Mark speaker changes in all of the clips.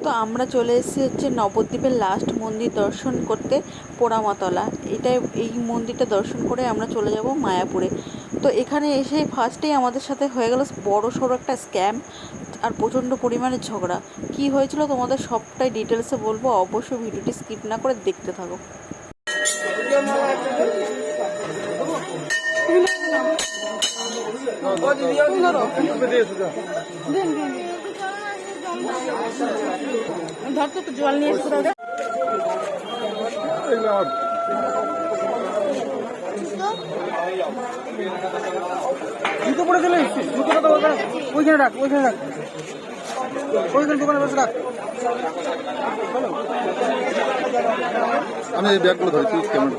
Speaker 1: তো আমরা চলে এসেছি হচ্ছে নবদ্বীপের লাস্ট মন্দির দর্শন করতে, পোড়ামাতলা। এই মন্দিরটা দর্শন করে আমরা চলে যাব মায়াপুরে। তো এখানে এসে ফার্স্টেই আমাদের সাথে হয়ে গেল বড় সড়ো একটা স্ক্যাম আর প্রচণ্ড পরিমাণে ঝগড়া। কি হয়েছিল তোমাদের সবটাই ডিটেলসে বলবো, অবশ্যই ভিডিওটি স্কিপ না করে দেখতে থাকো।
Speaker 2: ধর তো জল নিয়ে এসে জুতো পরে চলে এসছি। জুতো কথা বলবে ওইখানে রাখ, ওইখানে রাখ, ওইখানে দোকানে বসে রাখ।
Speaker 3: আমি এই ব্যাগগুলো ধরছি কেমন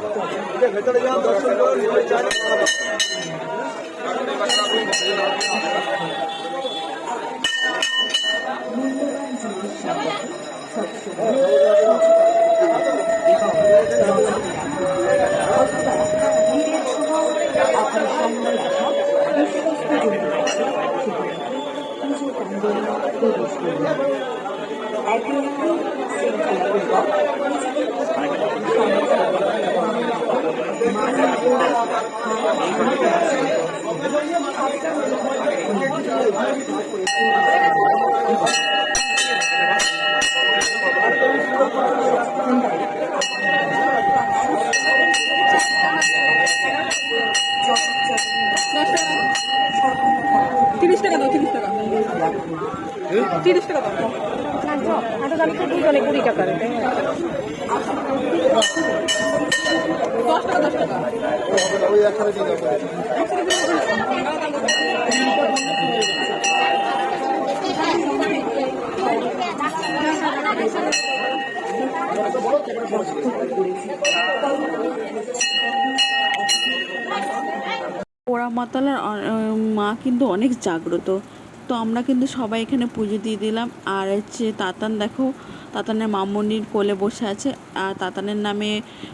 Speaker 2: তিরিশ টাকা দাও, 30 টাকা, 30 টাকা দাও। আটা জানি তো 2 জনে 20 টাকা রে। 10 টাকা, 10 টাকা
Speaker 3: ওই একসাথে দিয়ে দাও।
Speaker 1: পোড়ামাতলার মা কিন্তু অনেক জাগ্রত। তো আমরা কিন্তু সবাই এখানে পুজো দিয়ে দিলাম। আর হচ্ছে তাতান, দেখো তাতানের মামনির কোলে বসে আছে, আর তাতানের নামে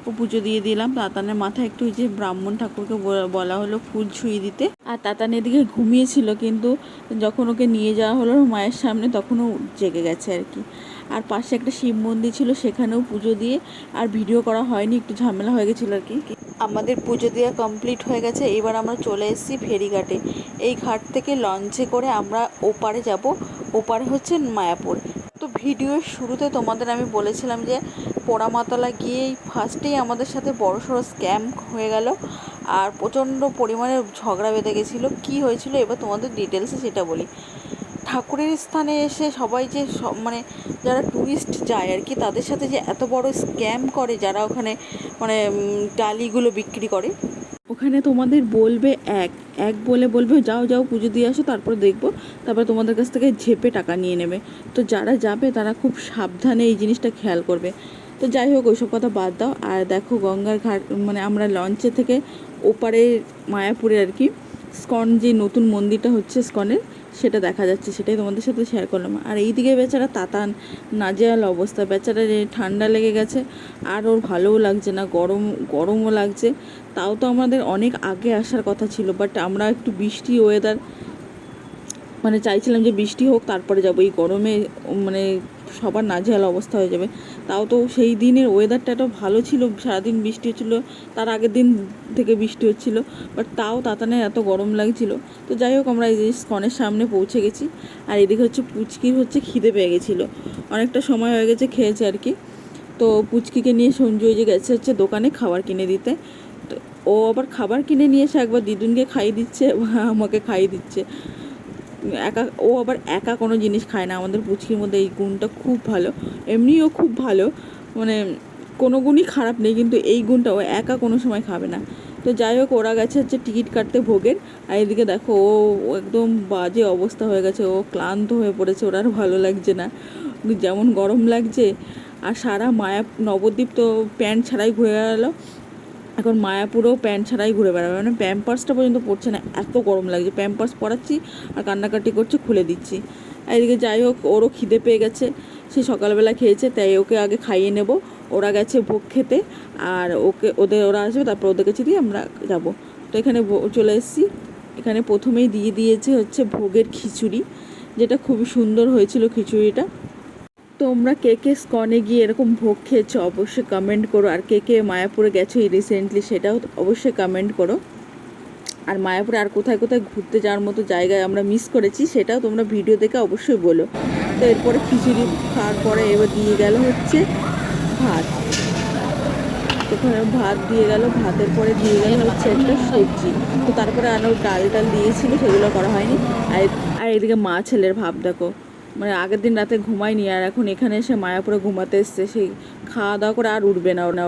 Speaker 1: ও পুজো দিয়ে দিলাম। তাতানের মাথায় একটু যে ব্রাহ্মণ ঠাকুরকে বলা হলো ফুল ছুঁয়ে দিতে। আর তাতান এদিকে ঘুমিয়েছিল, কিন্তু যখন ওকে নিয়ে যাওয়া হলো মায়ের সামনে তখনও জেগে গেছে আর কি। আর পাশে একটা শিব মন্দির ছিল, সেখানেও পুজো দিয়ে আর ভিডিও করা হয়নি, একটু ঝামেলা হয়ে গেছিলো আর কি। আমাদের পুজো দেওয়া কমপ্লিট হয়ে গেছে। এবার আমরা চলে এসেছি ফেরিঘাটে। এই ঘাট থেকে লঞ্চে করে আমরা ওপারে যাব। ওপারে হচ্ছে মায়াপুর। তো ভিডিওর শুরুতে তোমাদের আমি বলেছিলাম যে পোড়ামাতলা গিয়েই ফার্স্টেই আমাদের সাথে বড়সড় স্ক্যাম হয়ে গেল আর প্রচণ্ড পরিমাণে ঝগড়া বেঁধে গেছিলো। কী হয়েছিল এবার তোমাদের ডিটেলসে সেটা বলি। ঠাকুরের স্থানে এসে সবাই যে মানে যারা ট্যুরিস্ট যায় আর কি, তাদের সাথে যে এত বড় স্ক্যাম করে, যারা ওখানে মানে ডালিগুলো বিক্রি করে। ওখানে তোমাদের বলবে এক এক বলবে যাও যাও পুজো দিয়ে আসো, তারপর দেখবো, তারপর তোমাদের কাছ থেকে ঝেপে টাকা নিয়ে নেবে। তো যারা যাবে তারা খুব সাবধানে এই জিনিসটা খেয়াল করবে। তো যাই হোক, ওইসব কথা বাদ দাও। আর দেখো গঙ্গার ঘাট, মানে আমরা লঞ্চে থেকে ওপারে মায়াপুরে আর কি স্কন যে নতুন মন্দিরটা হচ্ছে স্কনের, সেটা দেখা যাচ্ছে, সেটাই তোমাদের সাথে শেয়ার করলাম। আর এইদিকে বেচারা তাতান নাজেহাল অবস্থা, বেচারা ঠান্ডা লেগে গেছে আর ওর ভালোও লাগছে না, গরমও লাগছে। তাও তো আমাদের অনেক আগে আসার কথা ছিল, বাট আমরা একটু বৃষ্টি ওয়েদার মানে চাইছিলাম যে বৃষ্টি হোক তারপরে যাবো। এই গরমে মানে সবার নাজেহাল অবস্থা হয়ে যাবে। তাও তো সেই দিনের ওয়েদারটা এত ভালো ছিল, সারাদিন বৃষ্টি হচ্ছিলো, তার আগের দিন থেকে বৃষ্টি হচ্ছিলো, বাট তাও তাতানের এত গরম লাগছিল। তো যাই হোক, আমরা এই যে স্কনের সামনে পৌঁছে গেছি। আর এদিকে হচ্ছে পুচকির হচ্ছে খিদে পেয়ে গেছিলো, অনেকটা সময় হয়ে গেছে খেয়েছে আর কি। তো পুচকিকে নিয়ে সঞ্জু যে গেছে হচ্ছে দোকানে খাবার কিনে দিতে। তো ও আবার খাবার কিনে নিয়ে এসে একবার দিদুনকে খাইয়ে দিচ্ছে, আমাকে খাইয়ে দিচ্ছে। ও আবার একা কোনো জিনিস খায় না। আমাদের পুচকির মধ্যে এই গুণটা খুব ভালো। এমনিও খুব ভালো, মানে কোনো গুণই খারাপ নেই, কিন্তু এই গুণটা ও একা কোনো সময় খাবে না। তো যাই হোক, ওরা গেছে হচ্ছে টিকিট কাটতে ভোগের। আর এদিকে দেখো ও একদম বাজে অবস্থা হয়ে গেছে, ও ক্লান্ত হয়ে পড়েছে, ওর আর ভালো লাগছে না, যেমন গরম লাগছে। আর সারা নবদ্বীপ তো প্যান্ট ছাড়াই ঘুরে গেল, এখন মায়াপুরেও প্যান্ট ছাড়াই ঘুরে বেড়াবে, মানে প্যাম্পার্সটা পর্যন্ত পড়ছে না, এত গরম লাগছে। প্যাম্পার্স পরাচ্ছি আর কান্নাকাটি করছে, খুলে দিচ্ছি। আর এদিকে যাই হোক, ওরও খিদে পেয়ে গেছে, সে সকালবেলা খেয়েছে, তাই ওকে আগে খাইয়ে নেব। ওরা গেছে ভোগ খেতে, আর ওরা আসবে, তারপর ওদের কাছে দিয়ে আমরা যাব। তো এখানে চলে এসেছি। এখানে প্রথমেই দিয়ে দিয়েছে হচ্ছে ভোগের খিচুড়ি, যেটা খুবই সুন্দর হয়েছিল খিচুড়িটা। তোমরা কে কে স্কনে গিয়ে এরকম ভোগ খেয়েছো অবশ্যই কমেন্ট করো, আর কে কে মায়াপুরে গেছো এই রিসেন্টলি সেটাও অবশ্যই কমেন্ট করো। আর মায়াপুরে আর কোথায় কোথায় ঘুরতে যাওয়ার মতো জায়গায় আমরা মিস করেছি সেটাও তোমরা ভিডিও দেখে অবশ্যই বলো। তো এরপরে খিচুড়ি খাওয়ার পরে এবার দিয়ে গেল হচ্ছে ভাত। ওখানে ভাত দিয়ে গেল, ভাতের পরে দিয়ে গেল হচ্ছে একটা সবজি। তো তারপরে আরও ডাল দিয়েছিল, সেগুলো করা হয়নি। আর এদিকে মা ছেলের ভাব দেখো, মানে আগের দিন রাতে ঘুমায়নি আর এখন এখানে এসে মায়াপুরে ঘুমাতে এসছে, সেই খাওয়া দাওয়া করে আর উঠবে না ওরা।